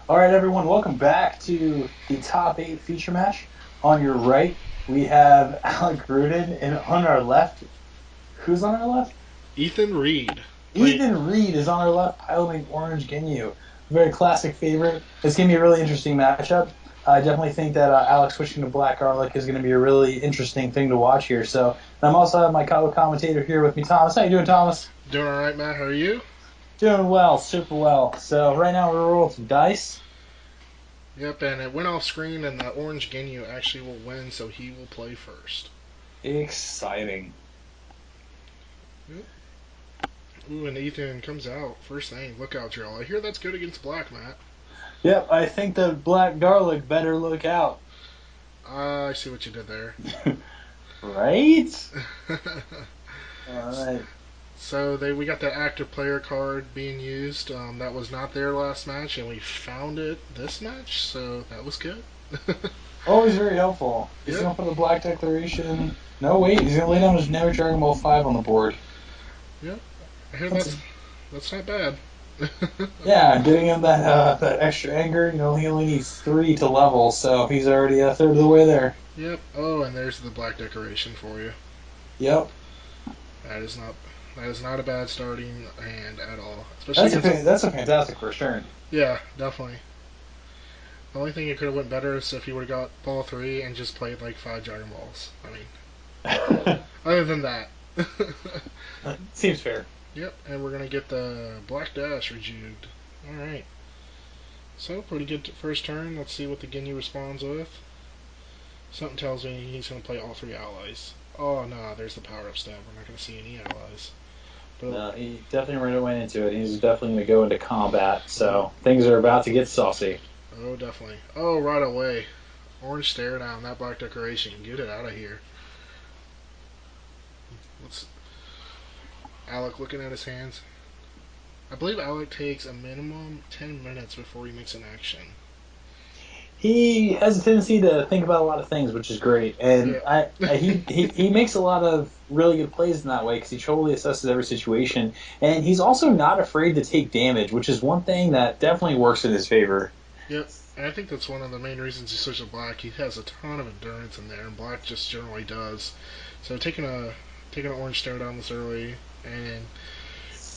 All right, everyone, welcome back to the top eight feature match. On your right, we have Alec Gruden, and on our left, who's on our left? Ethan Reed. Play. Ethan Reed is on our left, piloting Orange Ginyu. Very classic favorite. It's going to be a really interesting matchup. I definitely think that Alec switching to Black Garlic is going to be a really interesting thing to watch here. So, I'm also have my co-commentator here with me, Thomas. How you doing, Thomas? Doing all right, Matt. How are you? Doing well, super well. So, right now we're rolling some dice. Yep, and it went off screen, and the Orange Ginyu actually will win, so he will play first. Exciting. Yep. Ooh, and Ethan comes out first thing. Look out, y'all. I hear that's good against Black, Matt. Yep, I think the black garlic better look out. I see what you did there. Right? All right. So we got the active player card being used. That was not there last match, and we found it this match, so that was good. Always very helpful. He's Yep. going for the black declaration. No, wait, he's going to lay down his Never Dragon Ball 5 on the board. Yep. I hear That's a, that's not bad. yeah, getting him that extra anger. He only needs 3 to level, so he's already a third of the way there. Yep. Oh, and there's the black decoration for you. Yep. That is not that is not a bad starting hand at all. Especially That's against a that's a fantastic first turn. yeah, definitely. The only thing it could have went better is if he would have got ball three and just played like five Dragon Balls. I mean, other than that. Seems fair. Yep, and we're gonna get the Black Dash rejued. All right. So pretty good first turn. Let's see what the Ginyu responds with. Something tells me he's gonna play all three allies. Oh no, there's the power up step. We're not gonna see any allies. But No, he definitely went into it. He's definitely going to go into combat, oh, so things are about to get saucy. oh, definitely. Oh, right away. Orange stare down that black decoration. Get it out of here. What's Alec looking at his hands? I believe Alec takes a minimum 10 minutes before he makes an action. He has a tendency to think about a lot of things, which is great, and Yeah. he makes a lot of really good plays in that way because he totally assesses every situation, and he's also not afraid to take damage, which is one thing that definitely works in his favor. Yep. And I think that's one of the main reasons he switched to black. He has a ton of endurance in there, and black just generally does. So taking an orange stare down this early and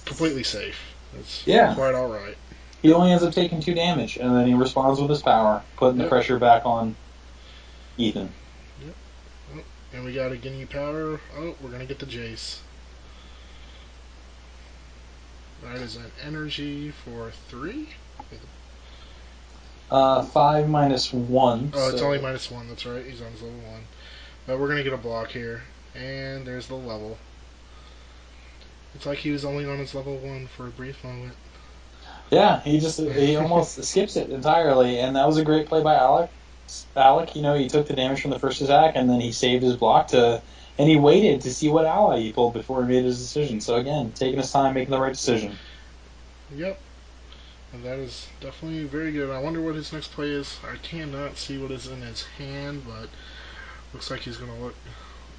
completely safe. It's Yeah, quite all right. he only ends up taking 2 damage, and then he responds with his power, putting the Yep. pressure back on Ethan. Yep. Oh, and we got a Ginyu power. Oh, we're gonna get the Jace. That is an energy for three. 5 minus 1, Oh, it's only so minus one. That's right. He's on his level one. But we're gonna get a block here, and there's the level. It's like he was only on his level one for a brief moment. yeah, he almost skips it entirely, and that was a great play by Alec. Alec, he took the damage from the first attack, and then he saved his block and he waited to see what ally he pulled before he made his decision. So again, taking his time, making the right decision. Yep, and that is definitely very good. I wonder what his next play is. I cannot see what is in his hand, but looks like he's gonna look.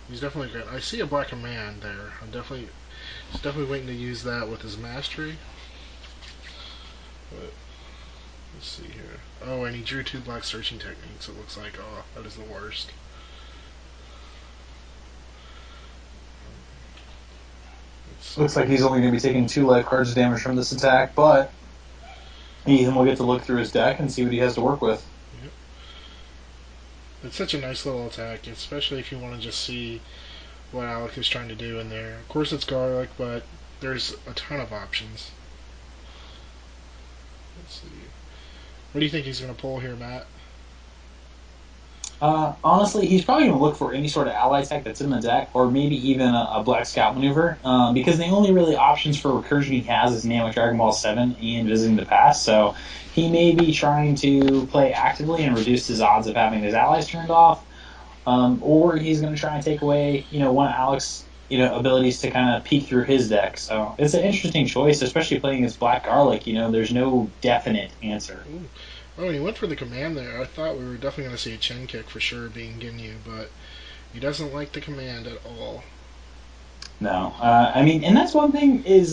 He's definitely good. I see a black command there. He's definitely waiting to use that with his mastery. But let's see here. Oh, and he drew two black searching techniques. It looks like, oh, that is the worst. Let's Looks see. like he's only going to be taking 2 life cards of damage from this attack, but Ethan will get to look through his deck and see what he has to work with. Yep. It's such a nice little attack, especially if you want to just see what Alec is trying to do in there. Of course, it's garlic, but there's a ton of options. Let's see. What do you think he's going to pull here, Matt? Honestly, he's probably going to look for any sort of ally tech that's in the deck, or maybe even a Black Scout maneuver, because the only really options for recursion he has is Namek Dragon Ball 7 and Visiting the Past, so he may be trying to play actively and reduce his odds of having his allies turned off, or he's going to try and take away, one of Alex's, abilities to kind of peek through his deck. So it's an interesting choice, especially playing as Black Garlic. There's no definite answer. Ooh. Oh, he went for the command there. I thought we were definitely going to see a chin kick for sure being Ginyu, but he doesn't like the command at all. No, I mean, and that's one thing is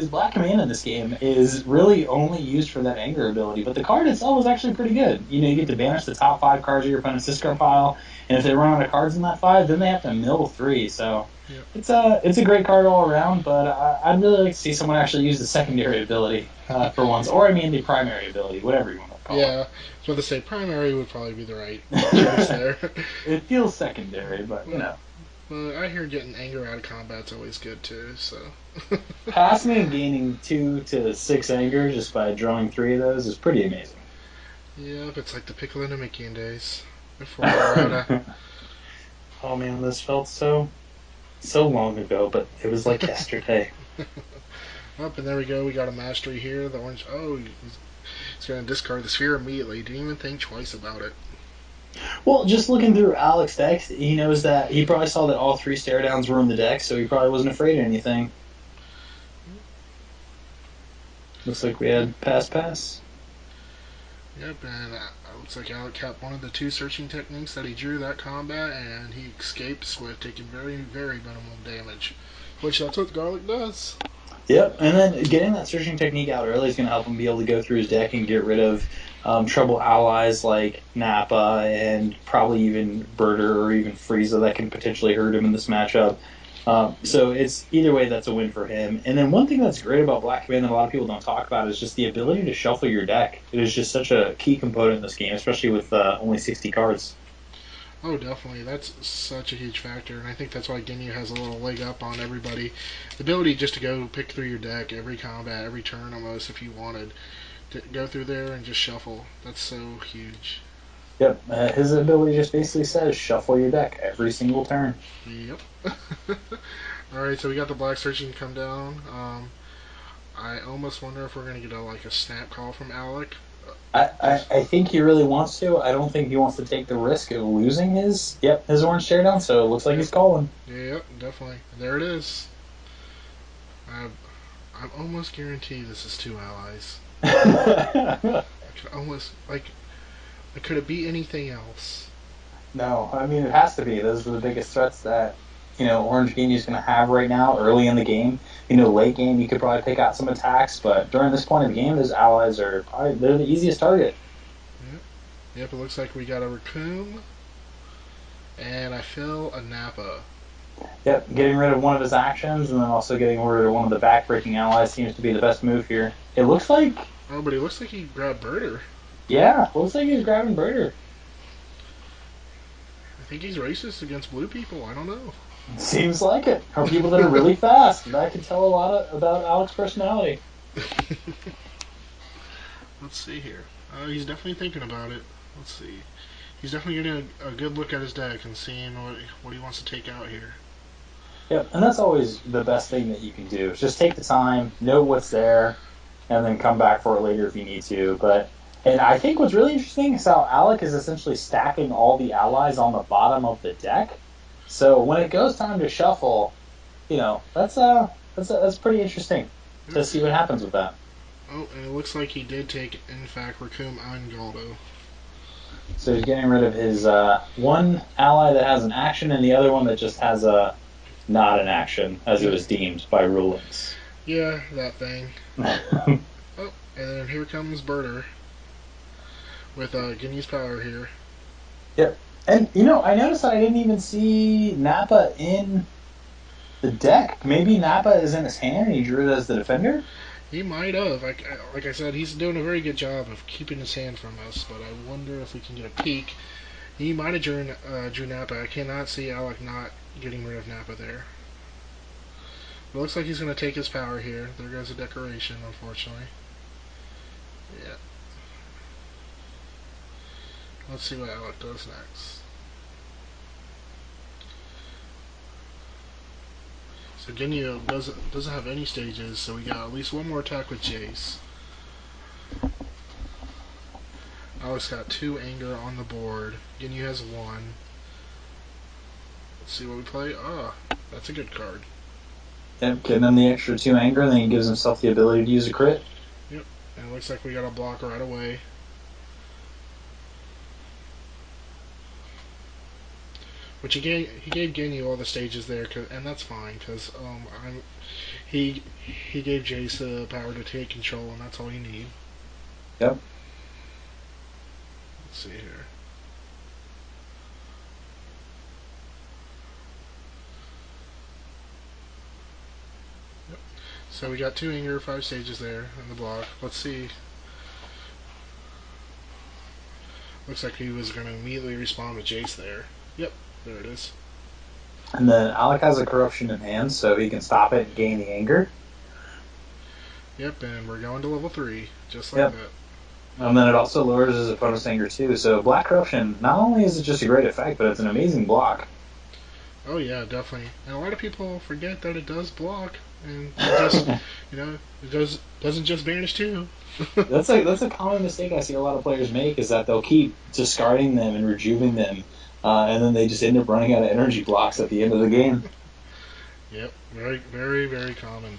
Black Command in this game is really only used for that anger ability, but the card itself is actually pretty good. You get to banish the top 5 cards of your opponent's discard pile, and if they run out of cards in that 5, then they have to mill 3. So Yep. it's a great card all around, but I'd really like to see someone actually use the secondary ability for once, or I mean the primary ability, whatever you want to call Yeah, so to say primary would probably be the right choice it. there. It feels secondary, but Well, I hear getting anger out of combat's always good too. So passing and gaining 2 to 6 anger just by drawing 3 of those is pretty amazing. yep, it's like the pickle and the Mickey days before errata. Oh man, this felt so long ago, but it was like yesterday. Up and there we go. We got a mastery here. The orange. Oh, he's going to discard the sphere immediately. Didn't even think twice about it. Well, just looking through Alex decks, he knows that he probably saw that all 3 stare downs were in the deck, so he probably wasn't afraid of anything. Looks like we Yep. had pass. Yep, and looks like Alec kept one of the 2 searching techniques that he drew that combat, and he escapes with taking very minimal damage. Which that's what Garlic does. Yep, and then getting that searching technique out early is going to help him be able to go through his deck and get rid of trouble allies like Nappa and probably even Birder or even Frieza that can potentially hurt him in this matchup. So it's either way, that's a win for him. And then one thing that's great about Black Command that a lot of people don't talk about is just the ability to shuffle your deck. It is just such a key component in this game, especially with only 60 cards. Oh, definitely. That's such a huge factor, and I think that's why Ginyu has a little leg up on everybody. The ability just to go pick through your deck every combat, every turn almost, if you wanted. To go through there and just shuffle. That's so huge. Yep, his ability just basically says shuffle your deck every single turn. Yep. Alright, so we got the black searching come down. I almost wonder if we're going to get a snap call from Alec. I think he really wants to. I don't think he wants to take the risk of losing his orange stare down, so it looks like Yep. he's calling. Yep, definitely. There it is. I, I'm almost guaranteed this is 2 allies. I could almost, could it be anything else? No, I mean it has to be. Those are the biggest threats that Orange Game is going to have right now, early in the game. Late game you could probably pick out some attacks, but during this point of the game, those allies are probably they're the easiest target. Yep. Yep, it looks like we got a Raccoon, and I feel a Nappa. Yep, getting rid of one of his actions and then also getting rid of one of the backbreaking allies seems to be the best move here. It looks like, Oh, but he looks like he grabbed Birder. yeah, looks like he's grabbing Birder. I think he's racist against blue people. I don't know. Seems like it. Or people that are really fast. That could tell a lot about Alex's personality. Let's see here. He's definitely thinking about it. Let's see. He's definitely getting a good look at his deck and seeing what he wants to take out here. Yep, and that's always the best thing that you can do. Is just take the time, know what's there, and then come back for it later if you need to. And I think what's really interesting is how Alec is essentially stacking all the allies on the bottom of the deck. So when it goes time to shuffle, that's pretty interesting to see what happens with that. Oh, and it looks like he did take, in fact, Raccoon and Galdo. So he's getting rid of his one ally that has an action and the other one that just has a not an action, as it was deemed by rulings. Yeah, that thing. Oh, and then here comes Birder with Guinea's power here. Yep. And I noticed that I didn't even see Nappa in the deck. Maybe Nappa is in his hand and he drew it as the defender. He might have. Like I said, he's doing a very good job of keeping his hand from us, but I wonder if we can get a peek. He might have drew Nappa. I cannot see Alec not getting rid of Nappa there. It looks like he's going to take his power here. There goes a decoration, unfortunately. Yeah. Let's see what Alec does next. So Ginyu doesn't have any stages, so we got at least one more attack with Jace. Alex got 2 anger on the board. Ginyu has 1. Let's see what we play. Ah, that's a good card. Yep, getting him the extra 2 anger, and then he gives himself the ability to use a crit. Yep, and it looks like we got a block right away. Which he gave Ginyu all the stages there, and that's fine because he gave Jace the power to take control, and that's all you need. Yep. Let's see here. Yep. So we got 2 anger, 5 stages there in the block. Let's see. Looks like he was going to immediately respond with Jace there. Yep, there it is. And then Alec has a corruption in hand, so he can stop it and gain the anger. Yep, and we're going to level 3, just like Yep. that. And then it also lowers his opponent's anger too. So Black Corruption, not only is it just a great effect, but it's an amazing block. Oh yeah, definitely. And a lot of people forget that it does block, and it just, it doesn't just banish too. That's a common mistake I see a lot of players make, is that they'll keep discarding them and rejuvenating them, and then they just end up running out of energy blocks at the end of the game. Yep, very, very, very common.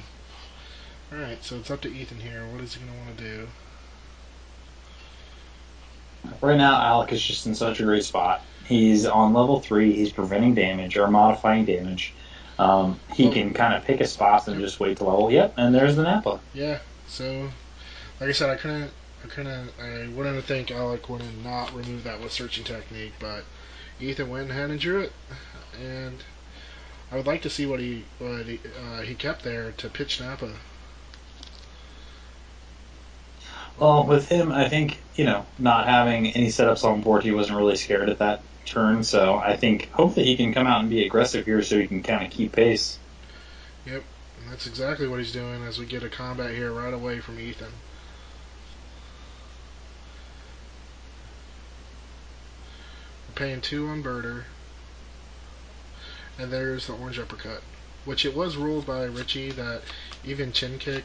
Alright, so it's up to Ethan here. What is he going to want to do? Right now, Alec is just in such a great spot. He's on level 3. He's preventing damage or modifying damage. He can kind of pick his spots and just wait to level. Yep, and there's the Nappa. Yeah. So, like I said, I wouldn't think Alec would have not removed that with searching technique, but Ethan went ahead and drew it, and I would like to see what he kept there to pitch Nappa. Well, with him, I think, not having any setups on board, he wasn't really scared at that turn. So I think hopefully he can come out and be aggressive here so he can kind of keep pace. Yep, and that's exactly what he's doing as we get a combat here right away from Ethan. We're paying 2 on Birder, and there's the orange uppercut, which it was ruled by Richie that even chin kick,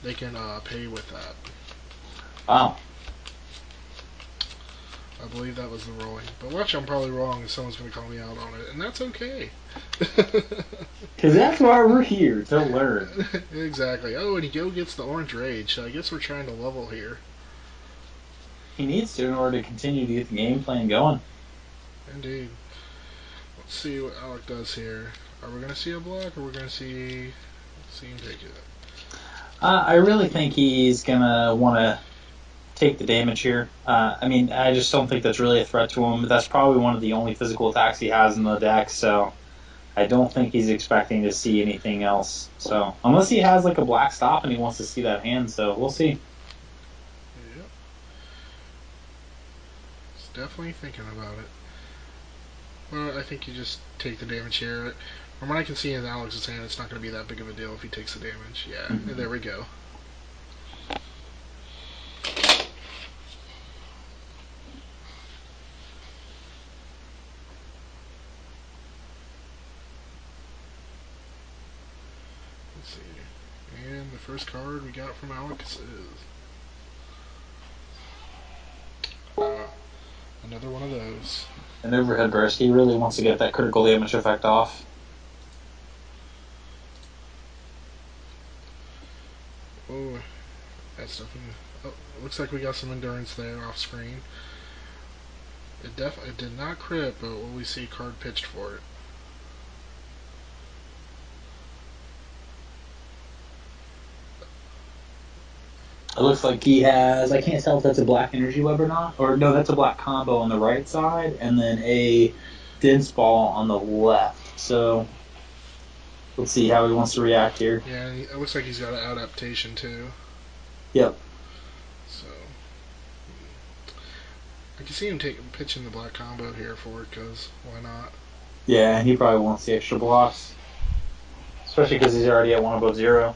they can pay with that. Wow. I believe that was the ruling. But watch, I'm probably wrong, and someone's going to call me out on it, and that's okay. Because that's why we're here, to learn. Exactly. Oh, and Yo gets the orange rage, so I guess we're trying to level here. He needs to in order to continue to get the game plan going. Indeed. Let's see what Alec does here. Are we going to see a block, or we're going to see him take it? I really think he's going to want to take the damage here. I just don't think that's really a threat to him. That's probably one of the only physical attacks he has in the deck, so I don't think he's expecting to see anything else. So unless he has like a black stop and he wants to see that hand, so we'll see. Yep. He's definitely thinking about it. Well, I think you just take the damage here. From what I can see in Alex's hand, it's not going to be that big of a deal if he takes the damage. Yeah, There we go. Let's see. And the first card we got from Alex is another one of those. An overhead burst. He really wants to get that critical damage effect off. Oh, that's definitely. Oh, looks like we got some endurance there off screen. It did not crit, but will we see card pitched for it? It looks like he has, I can't tell if that's a black energy web or not. Or no, that's a black combo on the right side, and then a dense ball on the left. So let's see how he wants to react here. Yeah, and it looks like he's got an adaptation too. Yep. So I can see him pitching the black combo here for it, because why not? Yeah, he probably wants the extra blocks. Especially because he's already at 1 above 0.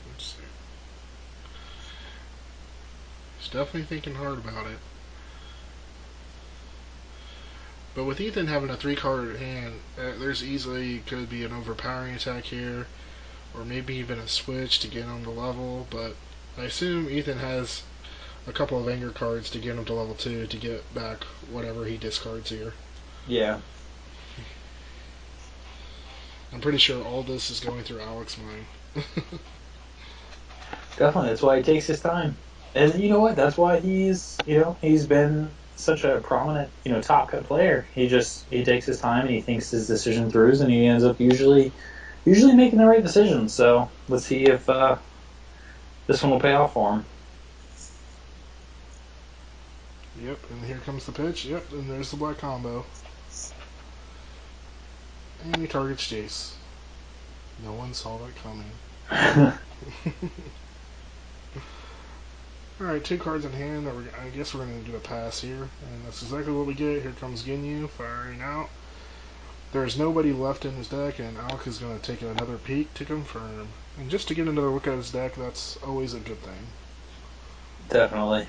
Let's see. He's definitely thinking hard about it. But with Ethan having a 3-card hand, there's easily could be an overpowering attack here, or maybe even a switch to get him to level. But I assume Ethan has a couple of anger cards to get him to level 2 to get back whatever he discards here. Yeah. I'm pretty sure all this is going through Alex's mind. Definitely. That's why he takes his time. And you know what? That's why he's been such a prominent, top cut player. He takes his time and he thinks his decision throughs, and he ends up usually making the right decision. So let's see if this one will pay off for him. Yep, and here comes the pitch. Yep, and there's the black combo. And he targets Jace. No one saw that coming. Alright, two cards in hand. I guess we're going to get a pass here. And that's exactly what we get. Here comes Ginyu firing out. There's nobody left in his deck, and Alec is going to take another peek to confirm. And just to get another look at his deck, that's always a good thing. Definitely.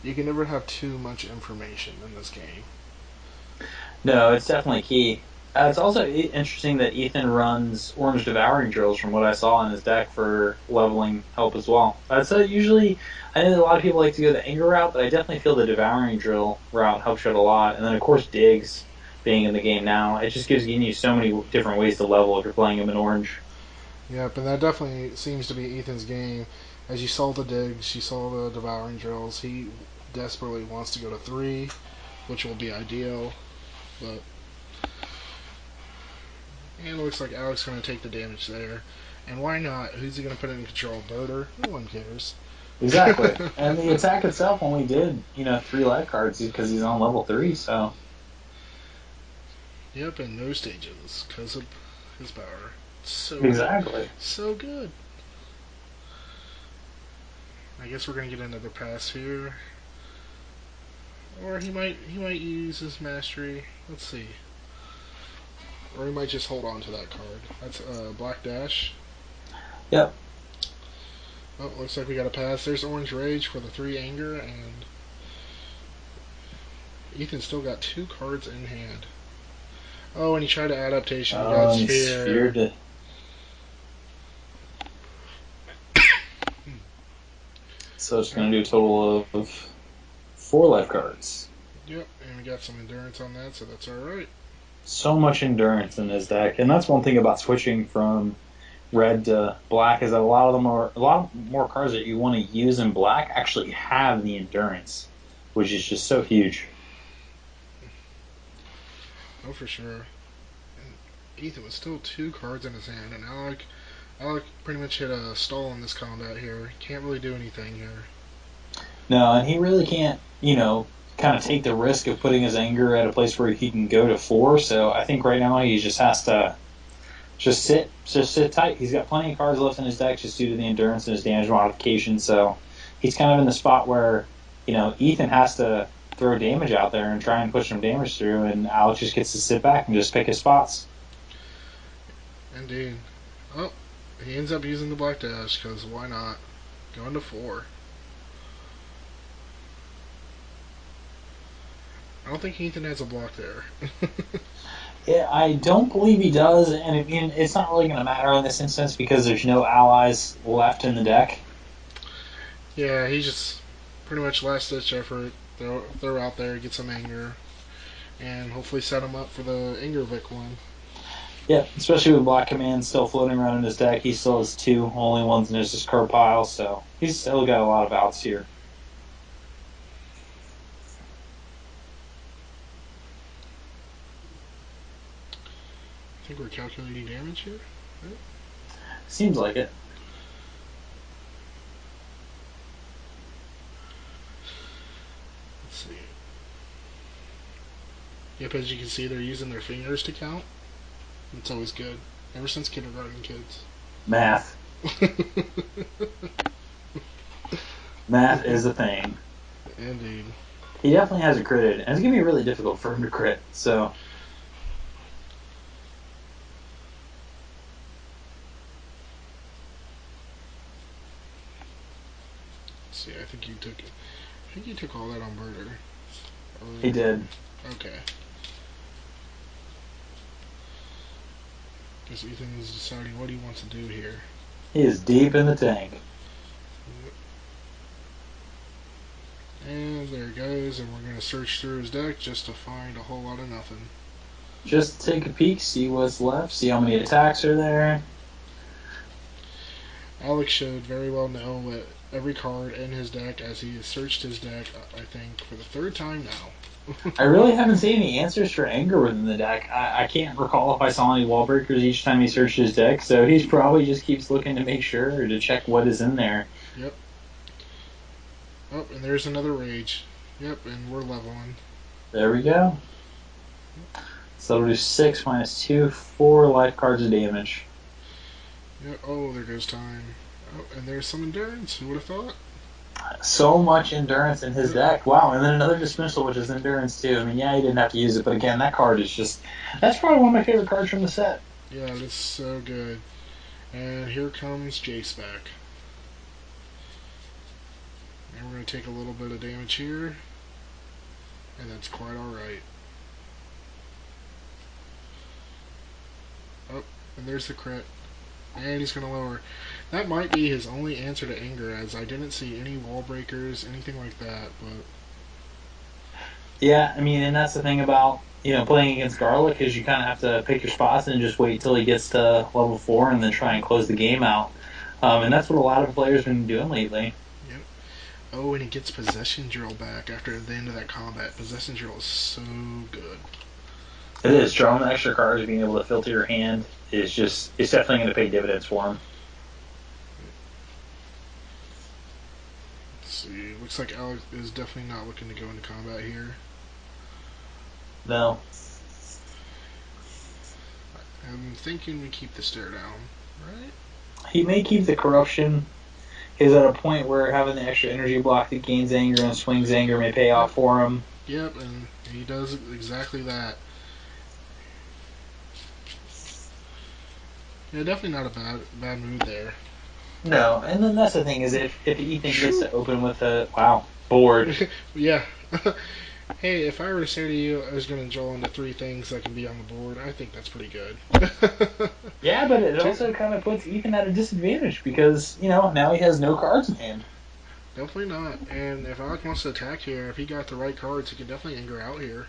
You can never have too much information in this game. No, it's definitely key. It's also interesting that Ethan runs Orange Devouring Drills from what I saw in his deck for leveling help as well. That's usually, I know that a lot of people like to go the anger route, but I definitely feel the Devouring Drill route helps out a lot. And then, of course, Diggs being in the game now, it just gives you so many different ways to level if you're playing him in Orange. Yep, and that definitely seems to be Ethan's game. As you saw the digs, you saw the devouring drills. He desperately wants to go to three, which will be ideal. But and it looks like Alex going to take the damage there. And why not? Who's he going to put in control? Boater? No one cares. Exactly. And the attack itself only did, 3 life cards because he's on level 3, so. Yep, and no stages because of his power. So good. Exactly. So good. I guess we're going to get another pass here. Or he might use his mastery. Let's see. Or he might just hold on to that card. That's Black Dash. Yep. Oh, looks like we got a pass. There's Orange Rage for the 3 anger, and Ethan still got 2 cards in hand. Oh, and he tried to adaptation. He got And he Sphere. sphered it. So it's going to do a total of 4 life cards. Yep, and we got some endurance on that, so that's alright. So much endurance in this deck, and that's one thing about switching from red to black is that a lot more cards that you want to use in black actually have the endurance, which is just so huge. Oh, for sure. And Ethan was still 2 cards in his hand, and Alec pretty much hit a stall in this combat here. Can't really do anything here. No, and he really can't, kind of take the risk of putting his anger at a place where he can go to 4. So I think right now he just has to just sit tight. He's got plenty of cards left in his deck just due to the endurance and his damage modification. So he's kind of in the spot where Ethan has to throw damage out there and try and push some damage through, and Alex just gets to sit back and just pick his spots. Indeed. Oh, he ends up using the Black Dash, because why not? Going to 4. I don't think Ethan has a block there. Yeah, I don't believe he does, and again, it's not really going to matter in this instance because there's no allies left in the deck. Yeah, he just pretty much last ditch effort. Throw out there, get some anger, and hopefully set him up for the Ingervik one. Yeah, especially with Black Command still floating around in his deck, he still has 2 only ones in his discard pile, so he's still got a lot of outs here. I think we're calculating damage here. Right? Seems like it. Let's see. Yep, as you can see, they're using their fingers to count. It's always good. Ever since kindergarten kids. Math. Math is a thing. Indeed. He definitely has a crit, and it's going to be really difficult for him to crit, so. Let's see, I think you took all that on Murder. He Or, did. okay. Guess Ethan is deciding what he wants to do here. He is deep in the tank. And there it goes, and we're going to search through his deck just to find a whole lot of nothing. Just take a peek, see what's left, see how many attacks are there. Alex should very well know what every card in his deck as he has searched his deck, I think, for the third time now. I really haven't seen any answers for anger within the deck. I can't recall if I saw any wall breakers each time he searched his deck, so he's probably just keeps looking to make sure or to check what is in there. Yep. Oh, and there's another rage. Yep, and we're leveling. There we go. So it'll do 6 minus 2, 4 life cards of damage. Yep. Oh, there goes time. Oh, and there's some endurance. Who would have thought? So much endurance in his Yep. deck. Wow, and then another dismissal, which is endurance too. I mean, yeah, he didn't have to use it, but again, that card is just. That's probably one of my favorite cards from the set. Yeah, this is so good. And here comes Jace back. And we're going to take a little bit of damage here. And that's quite alright. Oh, and there's the crit. And he's going to lower. That might be his only answer to anger, as I didn't see any wall breakers, anything like that. But Yeah, I mean, and that's the thing about playing against Garlic is you kind of have to pick your spots and just wait till he gets to level 4 and then try and close the game out. And that's what a lot of players have been doing lately. yep. Oh, and he gets possession drill back after the end of that combat. Possession drill is so good. It is drawing the extra cards, being able to filter your hand is just it's definitely going to pay dividends for him. Let's see. Looks like Alex is definitely not looking to go into combat here. No, I'm thinking we keep the stare down, right? he may keep the corruption. He's at a point where having the extra energy block that gains anger and swings anger may pay Yep. off for him. Yep, and he does exactly that. Yeah, definitely not a bad move there. No, and then that's the thing is if Ethan gets to open with a board. Yeah. Hey, if I were to say to you I was going to draw into three things that can be on the board, I think that's pretty good. Yeah, but it also kind of puts Ethan at a disadvantage because now he has no cards in hand. Definitely not. And if Alec wants to attack here, if he got the right cards, he can definitely anger out here.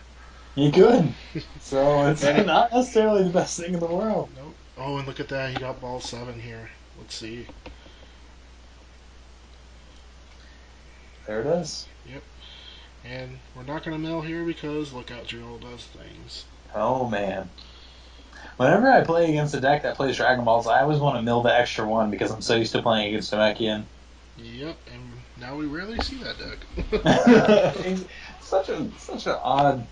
He could, so it's And not necessarily the best thing in the world. nope. Oh, and look at that. He got ball 7 here. Let's see. There it is. Yep. And we're not going to mill here because Lookout Drill does things. Oh man. Whenever I play against a deck that plays Dragon Balls, I always want to mill the extra one because I'm so used to playing against Namekian. Yep, and now we rarely see that deck. such an odd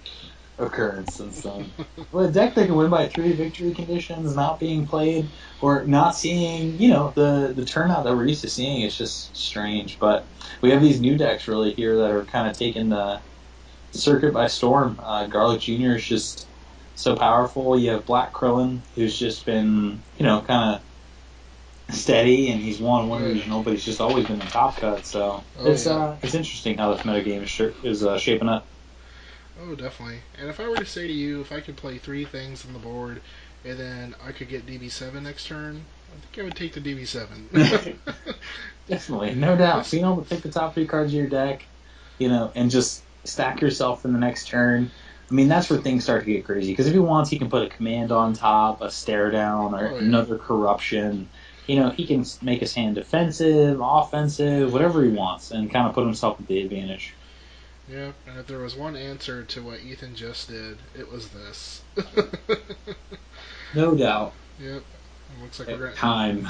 occurrence and stuff. Well, a deck that can win by 3 victory conditions not being played or not seeing, the turnout that we're used to seeing is just strange. But we have these new decks really here that are kind of taking the circuit by storm. Garlic Jr. is just so powerful. You have Black Krillin, who's just been, kind of steady, and he's won one regional, but he's just always been the top cut. So it's interesting how this metagame is shaping up. Oh, definitely. And if I were to say to you, if I could play 3 things on the board, and then I could get DB7 next turn, I think I would take the DB7. Definitely, no doubt. Being able to pick the top 3 cards of your deck, and just stack yourself in the next turn. I mean, that's where things start to get crazy. Because if he wants, he can put a command on top, a stare down, or another corruption. He can make his hand defensive, offensive, whatever he wants, and kind of put himself at the advantage. Yep, and if there was one answer to what Ethan just did, it was this. No doubt. Yep. It looks like Time.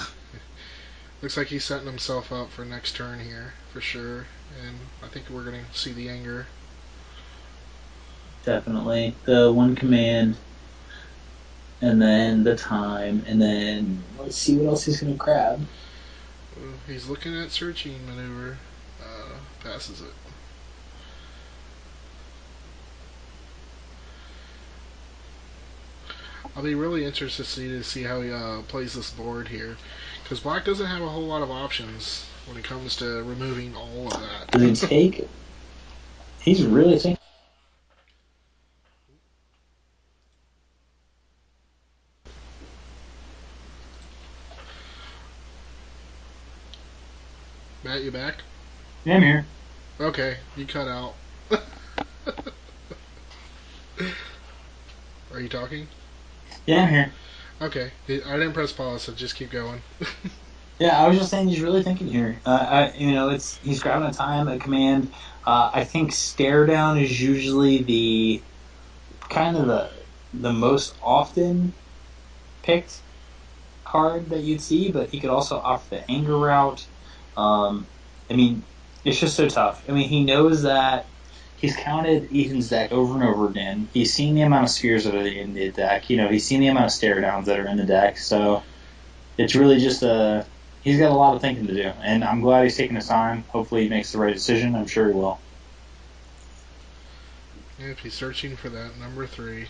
Looks like he's setting himself up for next turn here, for sure. And I think we're gonna see the anger. Definitely. The one command, and then the time, and then let's see what else he's gonna grab. He's looking at searching maneuver. Passes it. I'll be really interested to see how he plays this board here, because Black doesn't have a whole lot of options when it comes to removing all of that. Does he take? He's really taking. Matt, you back? Yeah, I'm here. Okay, you cut out. Are you talking? Yeah, I'm here. Okay, I didn't press pause, so just keep going. Yeah, I was just saying he's really thinking here. It's he's grabbing a time, a command. I think stare down is usually the kind of the most often picked card that you'd see, but he could also opt the anger route. Um, I mean, it's just so tough. I mean, he knows that he's counted Ethan's deck over and over again. He's seen the amount of spheres that are in the deck. He's seen the amount of stare downs that are in the deck. So it's really just a he's got a lot of thinking to do, and I'm glad he's taking his time. Hopefully, he makes the right decision. I'm sure he will. Yep, he's searching for that number three.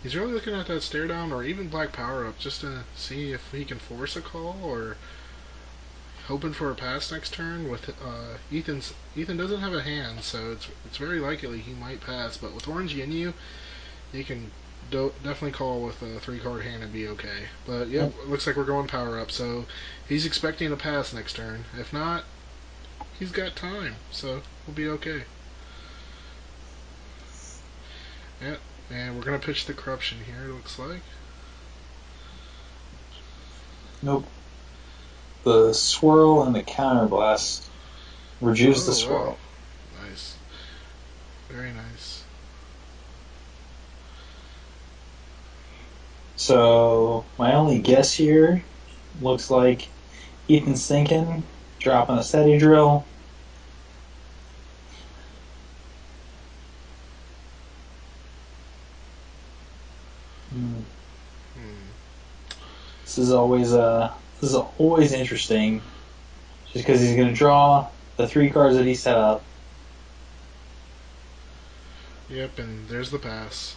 He's really looking at that stare down or even black power up just to see if he can force a call or hoping for a pass next turn. With Ethan doesn't have a hand, so it's very likely he might pass. But with Orange Ginyu, he can definitely call with a 3 card hand and be okay. But yep, Yep. it looks like we're going power up. So he's expecting a pass next turn. If not, he's got time, so we'll be okay. Yep, and we're gonna pitch the corruption here. It looks like. Nope. The swirl and the counterblast reduce the Oh wow, swirl. nice, very nice. So my only guess here looks like Ethan's thinking, dropping a steady drill. Hmm. Hmm. This is always interesting, just because he's going to draw the 3 cards that he set up. Yep, and there's the pass.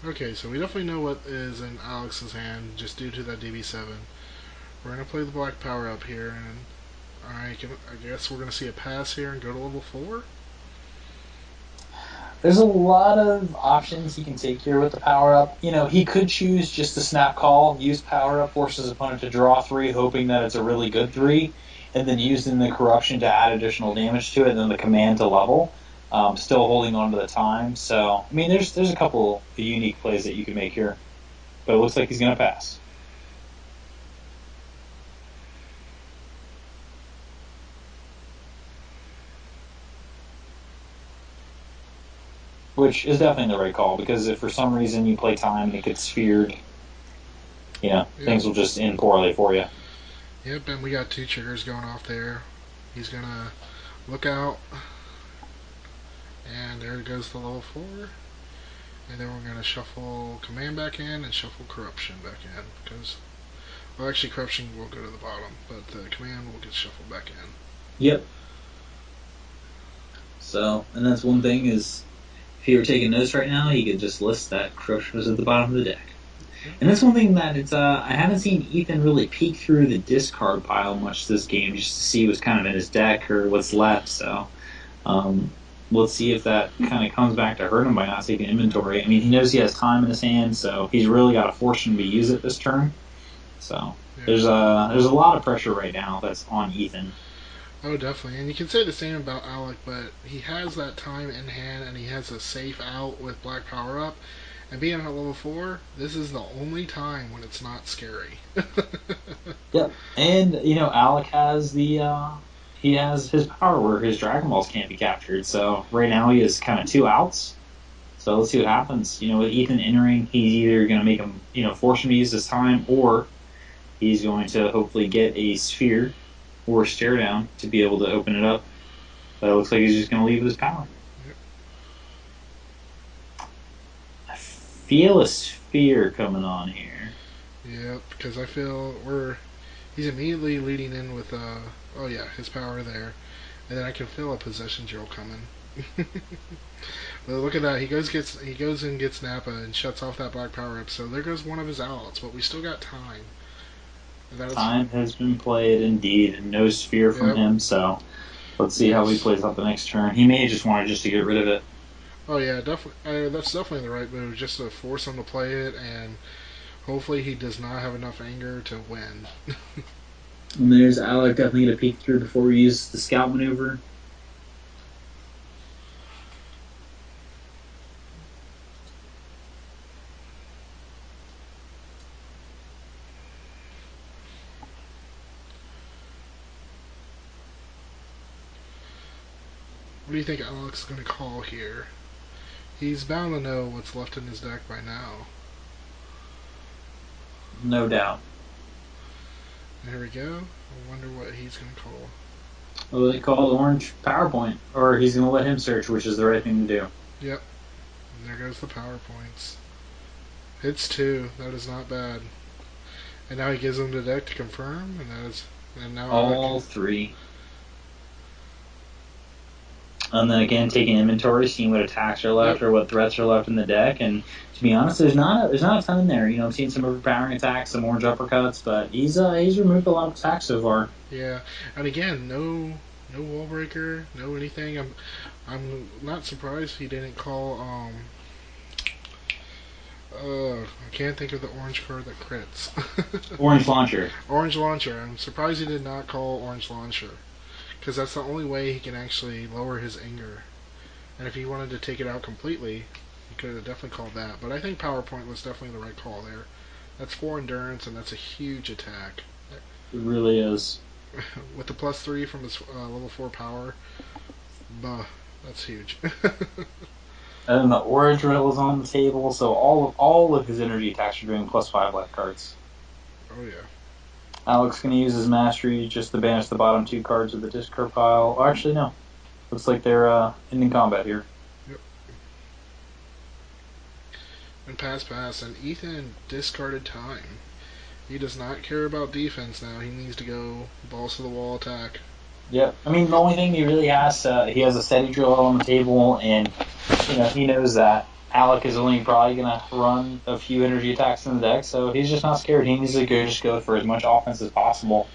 Okay, so we definitely know what is in Alex's hand just due to that DB7. We're gonna play the black power up here, and I guess we're gonna see a pass here and go to level 4. There's a lot of options he can take here with the power up. He could choose just to snap call, use power up, force his opponent to draw 3, hoping that it's a really good 3, and then using the corruption to add additional damage to it, and then the command to level. Still holding on to the time. So I mean, there's a couple of unique plays that you can make here, but it looks like he's gonna pass, which is definitely the right call because if for some reason you play time and it gets sphered, Yep, things will just end poorly for you. yep, and we got 2 triggers going off there. He's gonna look out, and there goes the level 4. And then we're gonna shuffle command back in and shuffle corruption back in because well, actually, corruption will go to the bottom, but the command will get shuffled back in. Yep. So, and that's one thing is if he were taking notes right now, he could just list that Crush was at the bottom of the deck. Yep. And that's one thing that I haven't seen Ethan really peek through the discard pile much this game just to see what's kind of in his deck or what's left. So um, let's see if that kind of comes back to hurt him by not taking inventory. I mean, he knows he has time in his hand, so he's really got to force him to use it this turn. So Yeah. there's a lot of pressure right now that's on Ethan. Oh, definitely. And you can say the same about Alec, but he has that time in hand and he has a safe out with Black Power Up. And being at level 4, this is the only time when it's not scary. Yep. And Alec has the he has his power where his Dragon Balls can't be captured. So right now he has kind of 2 outs. So let's see what happens. With Ethan entering, he's either going to make him, force him to use his time, or he's going to hopefully get a sphere or stare down to be able to open it up. But it looks like he's just going to leave with his power. I feel a sphere coming on here. Yep, because I feel he's immediately leading in with oh yeah, his power there. And then I can feel a possession drill coming. But look at that. He goes and gets Nappa and shuts off that black power up. So there goes one of his outs, but we still got time. And that is Time has been played indeed, and no sphere from yep. him. So let's see how he Yes. plays out the next turn. He may just want to get rid of it. Oh yeah, definitely. That's definitely the right move, just to force him to play it, and hopefully he does not have enough anger to win. And there's Alec definitely going to peek through before we use the scout maneuver. What do you think Alex is going to call here? He's bound to know what's left in his deck by now. No doubt. There we go. I wonder what he's going to call. Well, they call it orange PowerPoint, or he's going to let him search, which is the right thing to do. Yep. And there goes the PowerPoints. Hits 2. That is not bad. And now he gives him the deck to confirm, and that is, and now All three. And then again, taking inventory, seeing what attacks are left or what threats are left in the deck. And to be honest, there's not a ton in there. You know, I'm seeing some overpowering attacks, some orange uppercuts, but he's removed a lot of attacks so far. Yeah, and again, no wall breaker, no anything. I'm not surprised he didn't call. I can't think of the orange card that crits. Orange launcher. Orange launcher. I'm surprised he did not call orange launcher, because that's the only way he can actually lower his anger. And if he wanted to take it out completely, he could have definitely called that. But I think PowerPoint was definitely the right call there. That's 4 endurance, and that's a huge attack. It really is. With the +3 from his level 4 power, bah, that's huge. And then the orange riddle is on the table, so all of his energy attacks are doing +5 life cards. Oh yeah. Alex going to use his mastery just to banish the bottom 2 cards of the discard pile. Oh, actually, no. Looks like they're ending combat here. Yep. And pass, and Ethan discarded time. He does not care about defense now. He needs to go balls to the wall attack. Yep. I mean, the only thing he really has, he has a steady drill on the table, and he knows that Alec is only probably going to run a few energy attacks in the deck, so he's just not scared. He needs to just go for as much offense as possible.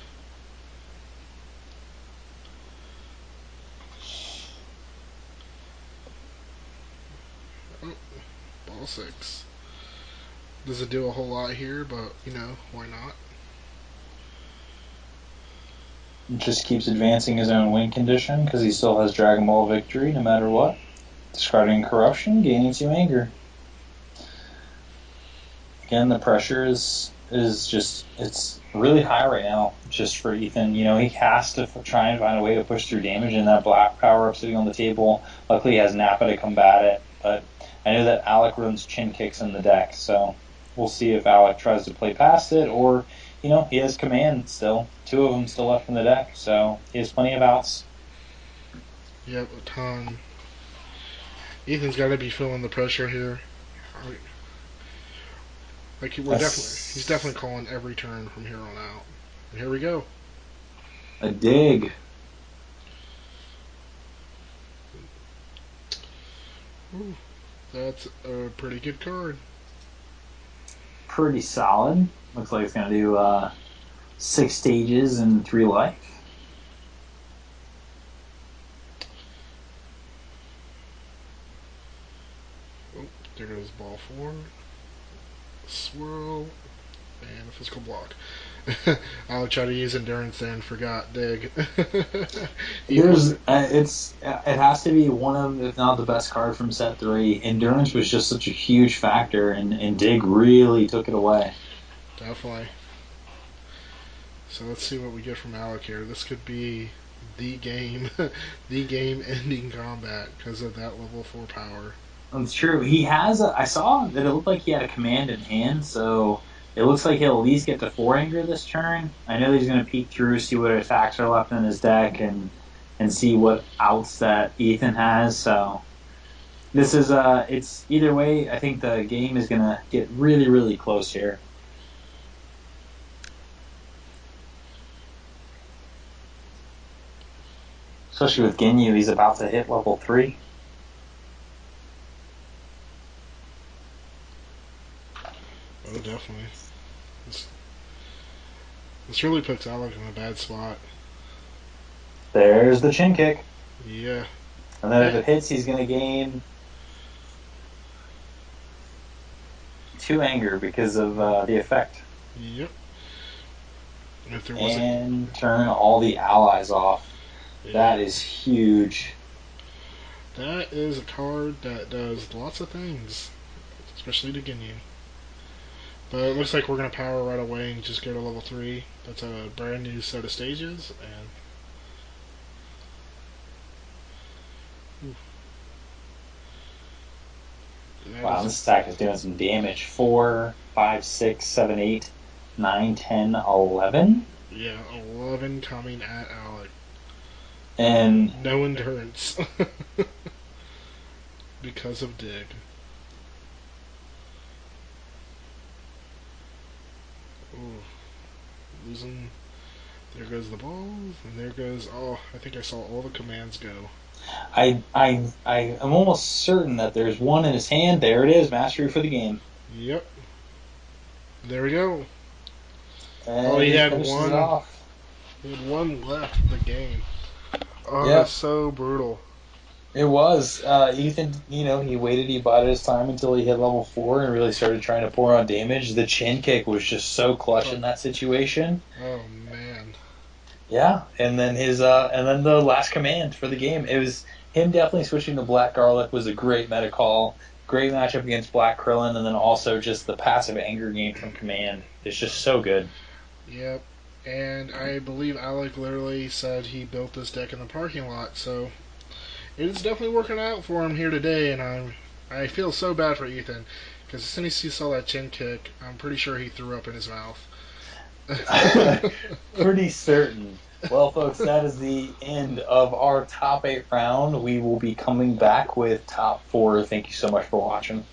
Oh, ball 6. Doesn't do a whole lot here, but why not? Just keeps advancing his own win condition because he still has Dragon Ball victory no matter what. Discarding corruption, gaining 2 anger. Again, the pressure is just, it's really high right now just for Ethan. He has to try and find a way to push through damage, and that black power up sitting on the table. Luckily, he has Nappa to combat it, but I know that Alec runs chin kicks in the deck, so we'll see if Alec tries to play past it, or he has command still. 2 of them still left in the deck, so he has plenty of outs. Yep, a ton. Ethan's got to be feeling the pressure here. He's definitely calling every turn from here on out. And here we go. A dig. Ooh, that's a pretty good card. Pretty solid. Looks like it's going to do 6 stages and 3 life. Oh, there goes ball 4. Swirl. And a physical block. I'll try to use endurance there and forgot dig. It has to be one of, if not the best card from set 3. Endurance was just such a huge factor, and dig really took it away. Definitely. So let's see what we get from Alec here. This could be the game, the game-ending combat because of that level 4 power. That's true. He has. I saw that it looked like he had a command in hand, so it looks like he'll at least get to 4 anger this turn. I know he's going to peek through, see what attacks are left in his deck, and see what outs that Ethan has. So this is it's either way. I think the game is going to get really, really close here. Especially with Ginyu, he's about to hit level 3. Oh, definitely. This really puts Alec in a bad spot. There's the chin kick. Yeah. And then if it hits, he's going to gain 2 anger because of the effect. Yep. If there was a and turn all the allies off. yeah, That is huge. that is a card that does lots of things, especially to Ginyu. But it looks like we're gonna power right away and just go to level 3. That's a brand new set of stages, and ooh, that Wow, is this attack is doing some damage. 4, 5, 6, 7, 8, 9, 10, 11. yeah, 11 coming at Alec. And No endurance because of Dig. Ooh, losing. There goes the balls, and there goes. Oh, I think I saw all the commands go. I am almost certain that there's one in his hand. There it is, mastery for the game. Yep, there we go. Oh, And he finishes it off. He had one left of the game. Oh, it's Yep, so brutal. it was. Ethan, he waited, he bided his time until he hit level 4 and really started trying to pour on damage. The chin kick was just so clutch Oh, in that situation. oh man. Yeah, and then the last command for the game. It was him definitely switching to Black Garlic was a great meta call. Great matchup against Black Krillin, and then also just the passive anger game from Command is just so good. Yep. And I believe Alec literally said he built this deck in the parking lot, so it is definitely working out for him here today. And I feel so bad for Ethan because as soon as he saw that chin kick, I'm pretty sure he threw up in his mouth. Pretty certain. Well, folks, that is the end of our top 8 round. We will be coming back with top 4. Thank you so much for watching.